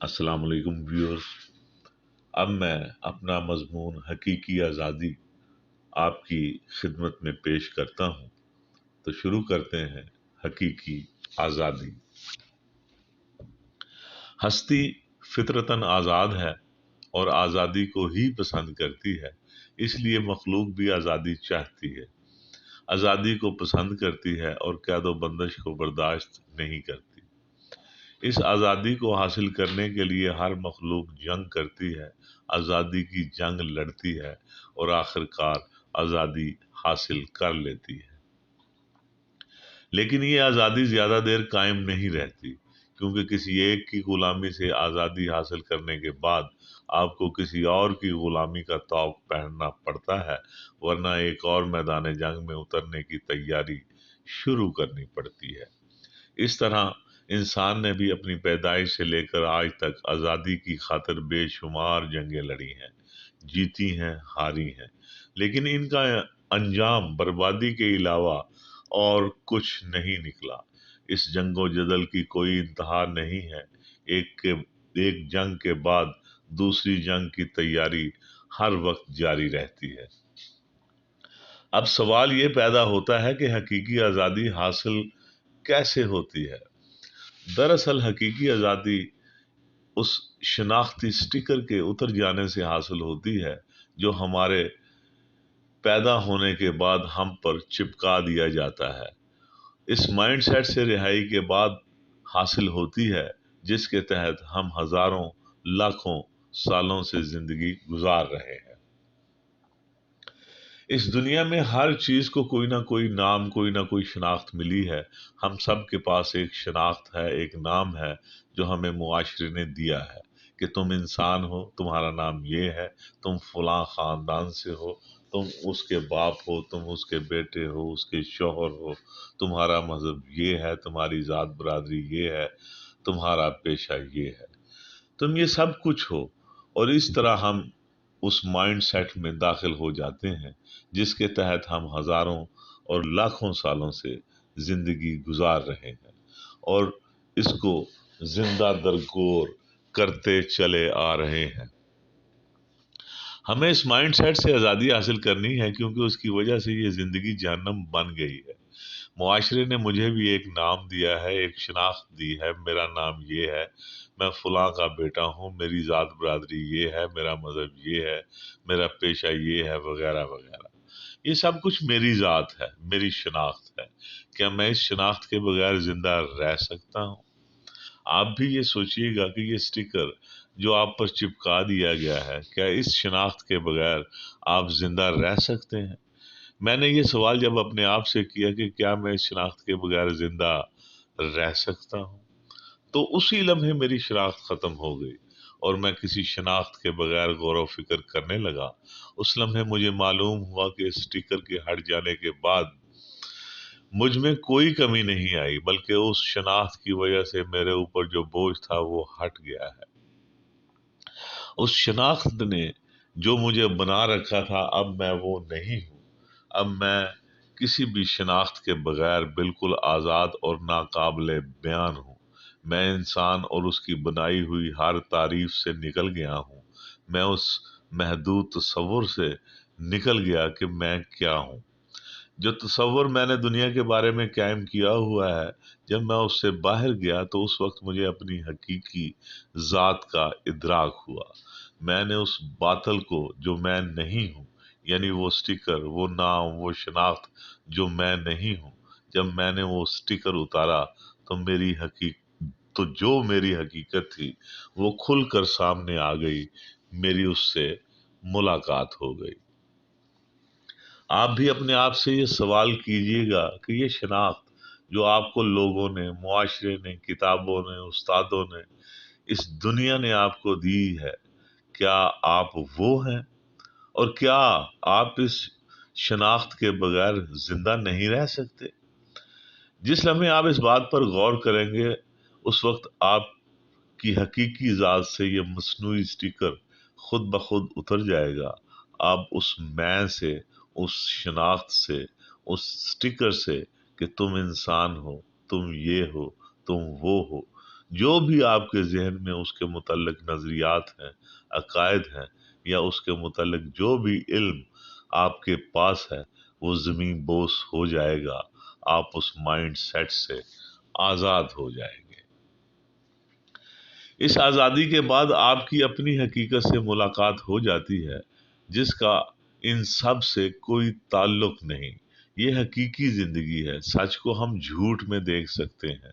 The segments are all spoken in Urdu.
السلام علیکم ویورز۔ اب میں اپنا مضمون حقیقی آزادی آپ کی خدمت میں پیش کرتا ہوں، تو شروع کرتے ہیں۔ حقیقی آزادی۔ ہستی فطرتاً آزاد ہے اور آزادی کو ہی پسند کرتی ہے، اس لیے مخلوق بھی آزادی چاہتی ہے، آزادی کو پسند کرتی ہے اور قید و بندش کو برداشت نہیں کرتی۔ اس آزادی کو حاصل کرنے کے لیے ہر مخلوق جنگ کرتی ہے، آزادی کی جنگ لڑتی ہے اور آخر کار آزادی حاصل کر لیتی ہے۔ لیکن یہ آزادی زیادہ دیر قائم نہیں رہتی، کیونکہ کسی ایک کی غلامی سے آزادی حاصل کرنے کے بعد آپ کو کسی اور کی غلامی کا طوق پہننا پڑتا ہے، ورنہ ایک اور میدان جنگ میں اترنے کی تیاری شروع کرنی پڑتی ہے۔ اس طرح انسان نے بھی اپنی پیدائش سے لے کر آج تک آزادی کی خاطر بے شمار جنگیں لڑی ہیں، جیتی ہیں، ہاری ہیں، لیکن ان کا انجام بربادی کے علاوہ اور کچھ نہیں نکلا۔ اس جنگ و جدل کی کوئی انتہا نہیں ہے، ایک جنگ کے بعد دوسری جنگ کی تیاری ہر وقت جاری رہتی ہے۔ اب سوال یہ پیدا ہوتا ہے کہ حقیقی آزادی حاصل کیسے ہوتی ہے؟ دراصل حقیقی آزادی اس شناختی سٹیکر کے اتر جانے سے حاصل ہوتی ہے جو ہمارے پیدا ہونے کے بعد ہم پر چپکا دیا جاتا ہے۔ اس مائنڈ سیٹ سے رہائی کے بعد حاصل ہوتی ہے جس کے تحت ہم ہزاروں لاکھوں سالوں سے زندگی گزار رہے ہیں۔ اس دنیا میں ہر چیز کو کوئی نہ کوئی نام، کوئی نہ کوئی شناخت ملی ہے۔ ہم سب کے پاس ایک شناخت ہے، ایک نام ہے جو ہمیں معاشرے نے دیا ہے کہ تم انسان ہو، تمہارا نام یہ ہے، تم فلاں خاندان سے ہو، تم اس کے باپ ہو، تم اس کے بیٹے ہو، اس کے شوہر ہو، تمہارا مذہب یہ ہے، تمہاری ذات برادری یہ ہے، تمہارا پیشہ یہ ہے، تم یہ سب کچھ ہو۔ اور اس طرح ہم اس مائنڈ سیٹ میں داخل ہو جاتے ہیں جس کے تحت ہم ہزاروں اور لاکھوں سالوں سے زندگی گزار رہے ہیں اور اس کو زندہ درگور کرتے چلے آ رہے ہیں۔ ہمیں اس مائنڈ سیٹ سے آزادی حاصل کرنی ہے کیونکہ اس کی وجہ سے یہ زندگی جہنم بن گئی ہے۔ معاشرے نے مجھے بھی ایک نام دیا ہے، ایک شناخت دی ہے، میرا نام یہ ہے، میں فلاں کا بیٹا ہوں، میری ذات برادری یہ ہے، میرا مذہب یہ ہے، میرا پیشہ یہ ہے، وغیرہ وغیرہ۔ یہ سب کچھ میری ذات ہے، میری شناخت ہے۔ کیا میں اس شناخت کے بغیر زندہ رہ سکتا ہوں؟ آپ بھی یہ سوچئے گا کہ یہ سٹیکر جو آپ پر چپکا دیا گیا ہے، کیا اس شناخت کے بغیر آپ زندہ رہ سکتے ہیں؟ میں نے یہ سوال جب اپنے آپ سے کیا کہ کیا میں اس شناخت کے بغیر زندہ رہ سکتا ہوں، تو اسی لمحے میری شناخت ختم ہو گئی اور میں کسی شناخت کے بغیر غور و فکر کرنے لگا۔ اس لمحے مجھے معلوم ہوا کہ اس سٹیکر کے ہٹ جانے کے بعد مجھ میں کوئی کمی نہیں آئی، بلکہ اس شناخت کی وجہ سے میرے اوپر جو بوجھ تھا وہ ہٹ گیا ہے۔ اس شناخت نے جو مجھے بنا رکھا تھا، اب میں وہ نہیں ہوں۔ اب میں کسی بھی شناخت کے بغیر بالکل آزاد اور ناقابل بیان ہوں۔ میں انسان اور اس کی بنائی ہوئی ہر تعریف سے نکل گیا ہوں۔ میں اس محدود تصور سے نکل گیا کہ میں کیا ہوں۔ جو تصور میں نے دنیا کے بارے میں قائم کیا ہوا ہے، جب میں اس سے باہر گیا تو اس وقت مجھے اپنی حقیقی ذات کا ادراک ہوا۔ میں نے اس باطل کو جو میں نہیں ہوں، یعنی وہ سٹیکر، وہ نام، وہ شناخت جو میں نہیں ہوں، جب میں نے وہ سٹیکر اتارا تو جو میری حقیقت تھی وہ کھل کر سامنے آ گئی، میری اس سے ملاقات ہو گئی۔ آپ بھی اپنے آپ سے یہ سوال کیجئے گا کہ یہ شناخت جو آپ کو لوگوں نے، معاشرے نے، کتابوں نے، استادوں نے، اس دنیا نے آپ کو دی ہے، کیا آپ وہ ہیں؟ اور کیا آپ اس شناخت کے بغیر زندہ نہیں رہ سکتے؟ جس لمحے آپ اس بات پر غور کریں گے، اس وقت آپ کی حقیقی ذات سے یہ مصنوعی سٹیکر خود بخود اتر جائے گا۔ آپ اس میں سے، اس شناخت سے، اس سٹیکر سے کہ تم انسان ہو، تم یہ ہو، تم وہ ہو، جو بھی آپ کے ذہن میں اس کے متعلق نظریات ہیں، عقائد ہیں، یا اس کے متعلق جو بھی علم آپ کے پاس ہے، وہ زمین بوس ہو جائے گا، آپ اس مائنڈ سیٹ سے آزاد ہو جائیں گے۔ اس آزادی کے بعد آپ کی اپنی حقیقت سے ملاقات ہو جاتی ہے، جس کا ان سب سے کوئی تعلق نہیں۔ یہ حقیقی زندگی ہے۔ سچ کو ہم جھوٹ میں دیکھ سکتے ہیں،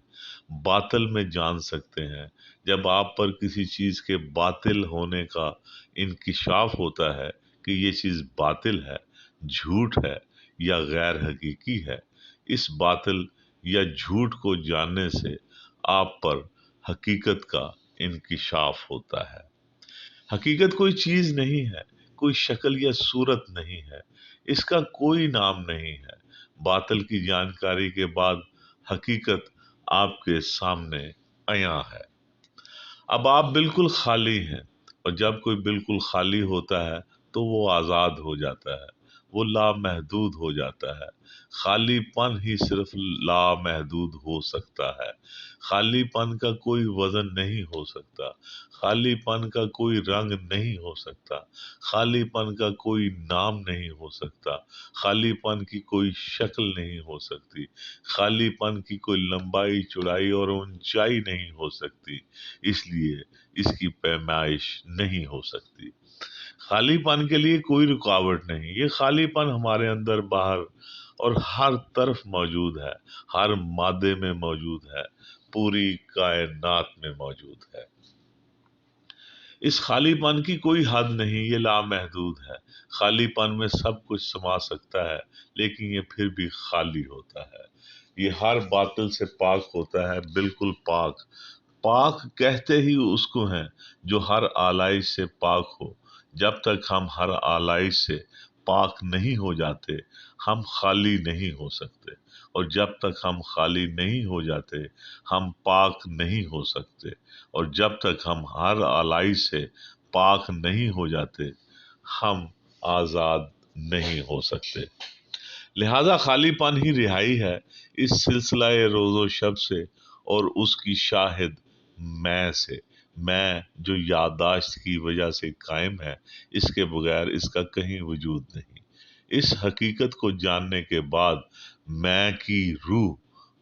باطل میں جان سکتے ہیں۔ جب آپ پر کسی چیز کے باطل ہونے کا انکشاف ہوتا ہے کہ یہ چیز باطل ہے، جھوٹ ہے یا غیر حقیقی ہے، اس باطل یا جھوٹ کو جاننے سے آپ پر حقیقت کا انکشاف ہوتا ہے۔ حقیقت کوئی چیز نہیں ہے، کوئی شکل یا صورت نہیں ہے، اس کا کوئی نام نہیں ہے۔ باطل کی جانکاری کے بعد حقیقت آپ کے سامنے عیاں ہے۔ اب آپ بالکل خالی ہیں، اور جب کوئی بالکل خالی ہوتا ہے تو وہ آزاد ہو جاتا ہے، وہ لامحدود ہو جاتا ہے۔ خالی پن ہی صرف لامحدود ہو سکتا ہے۔ خالی پن کا کوئی وزن نہیں ہو سکتا، خالی پن کا کوئی رنگ نہیں ہو سکتا، خالی پن کا کوئی نام نہیں ہو سکتا، خالی پن کی کوئی شکل نہیں ہو سکتی، خالی پن کی کوئی لمبائی، چوڑائی اور اونچائی نہیں ہو سکتی، اس لیے اس کی پیمائش نہیں ہو سکتی۔ خالی پن کے لیے کوئی رکاوٹ نہیں، یہ خالی پن ہمارے اندر، باہر اور ہر طرف موجود ہے، ہر مادے میں موجود ہے، پوری کائنات میں موجود ہے۔ اس خالی پن کی کوئی حد نہیں، یہ لامحدود ہے۔ خالی پن میں سب کچھ سما سکتا ہے، لیکن یہ پھر بھی خالی ہوتا ہے۔ یہ ہر باطل سے پاک ہوتا ہے، بالکل پاک۔ پاک کہتے ہی اس کو ہیں جو ہر آلائش سے پاک ہو۔ جب تک ہم ہر آلائش سے پاک نہیں ہو جاتے، ہم خالی نہیں ہو سکتے، اور جب تک ہم خالی نہیں ہو جاتے، ہم پاک نہیں ہو سکتے، اور جب تک ہم ہر آلائش سے پاک نہیں ہو جاتے، ہم آزاد نہیں ہو سکتے۔ لہذا خالی پن ہی رہائی ہے اس سلسلہ روز و شب سے، اور اس کی شاہد میں سے۔ میں جو یادداشت کی وجہ سے قائم ہے، اس کے بغیر اس کا کہیں وجود نہیں۔ اس حقیقت کو جاننے کے بعد میں کی روح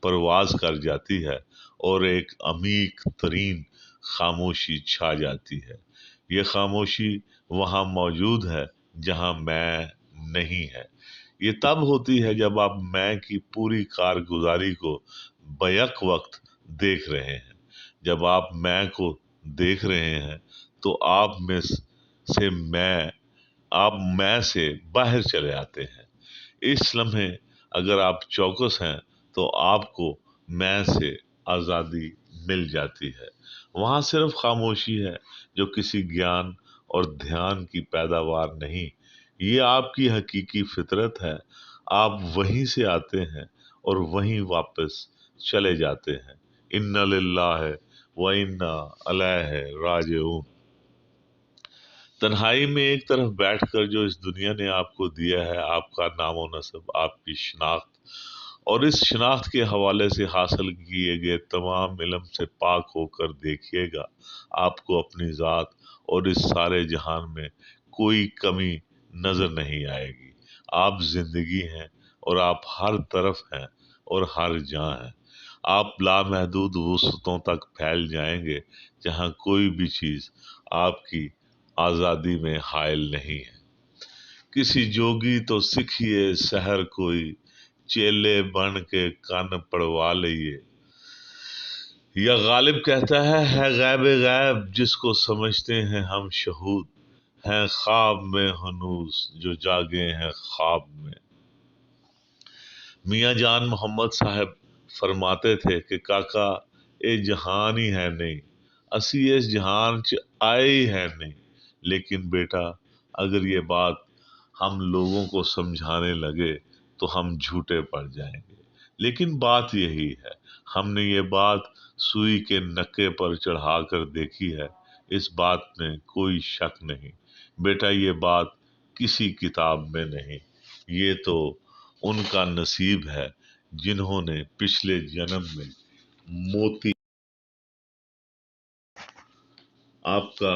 پرواز کر جاتی ہے، اور ایک عمیق ترین خاموشی چھا جاتی ہے۔ یہ خاموشی وہاں موجود ہے جہاں میں نہیں ہے۔ یہ تب ہوتی ہے جب آپ میں کی پوری کارگزاری کو بیک وقت دیکھ رہے ہیں۔ جب آپ میں کو دیکھ رہے ہیں تو آپ میں سے باہر چلے آتے ہیں۔ اس لمحے اگر آپ چوکس ہیں تو آپ کو میں سے آزادی مل جاتی ہے۔ وہاں صرف خاموشی ہے، جو کسی گیان اور دھیان کی پیداوار نہیں، یہ آپ کی حقیقی فطرت ہے۔ آپ وہیں سے آتے ہیں اور وہیں واپس چلے جاتے ہیں۔ اِنَّ لِلَّهِ وَإِنَّا إِلَيْهِ راجعون۔ تنہائی میں ایک طرف بیٹھ کر جو اس دنیا نے آپ کو دیا ہے، آپ کا نام و نسب، آپ کی شناخت، اور اس شناخت کے حوالے سے حاصل کیے گئے تمام علم سے پاک ہو کر دیکھیے گا، آپ کو اپنی ذات اور اس سارے جہان میں کوئی کمی نظر نہیں آئے گی۔ آپ زندگی ہیں، اور آپ ہر طرف ہیں اور ہر جہاں ہیں۔ آپ لامحدود وسعتوں تک پھیل جائیں گے، جہاں کوئی بھی چیز آپ کی آزادی میں حائل نہیں ہے۔ کسی جوگی تو سکھیے سحر کوئی، چیلے بن کے کن پڑوا لئیے۔ یا غالب کہتا ہے غیب غیب جس کو سمجھتے ہیں ہم شہود، ہیں خواب میں ہنوز جو جاگے ہیں خواب میں۔ میاں جان محمد صاحب فرماتے تھے کہ کاکا اے جہان ہی ہے نہیں، اسی اس جہان چ آئے ہی ہے نہیں۔ لیکن بیٹا، اگر یہ بات ہم لوگوں کو سمجھانے لگے تو ہم جھوٹے پڑ جائیں گے۔ لیکن بات یہی ہے، ہم نے یہ بات سوئی کے نکے پر چڑھا کر دیکھی ہے، اس بات میں کوئی شک نہیں۔ بیٹا، یہ بات کسی کتاب میں نہیں، یہ تو ان کا نصیب ہے جنہوں نے پچھلے جنم میں موتی آپ کا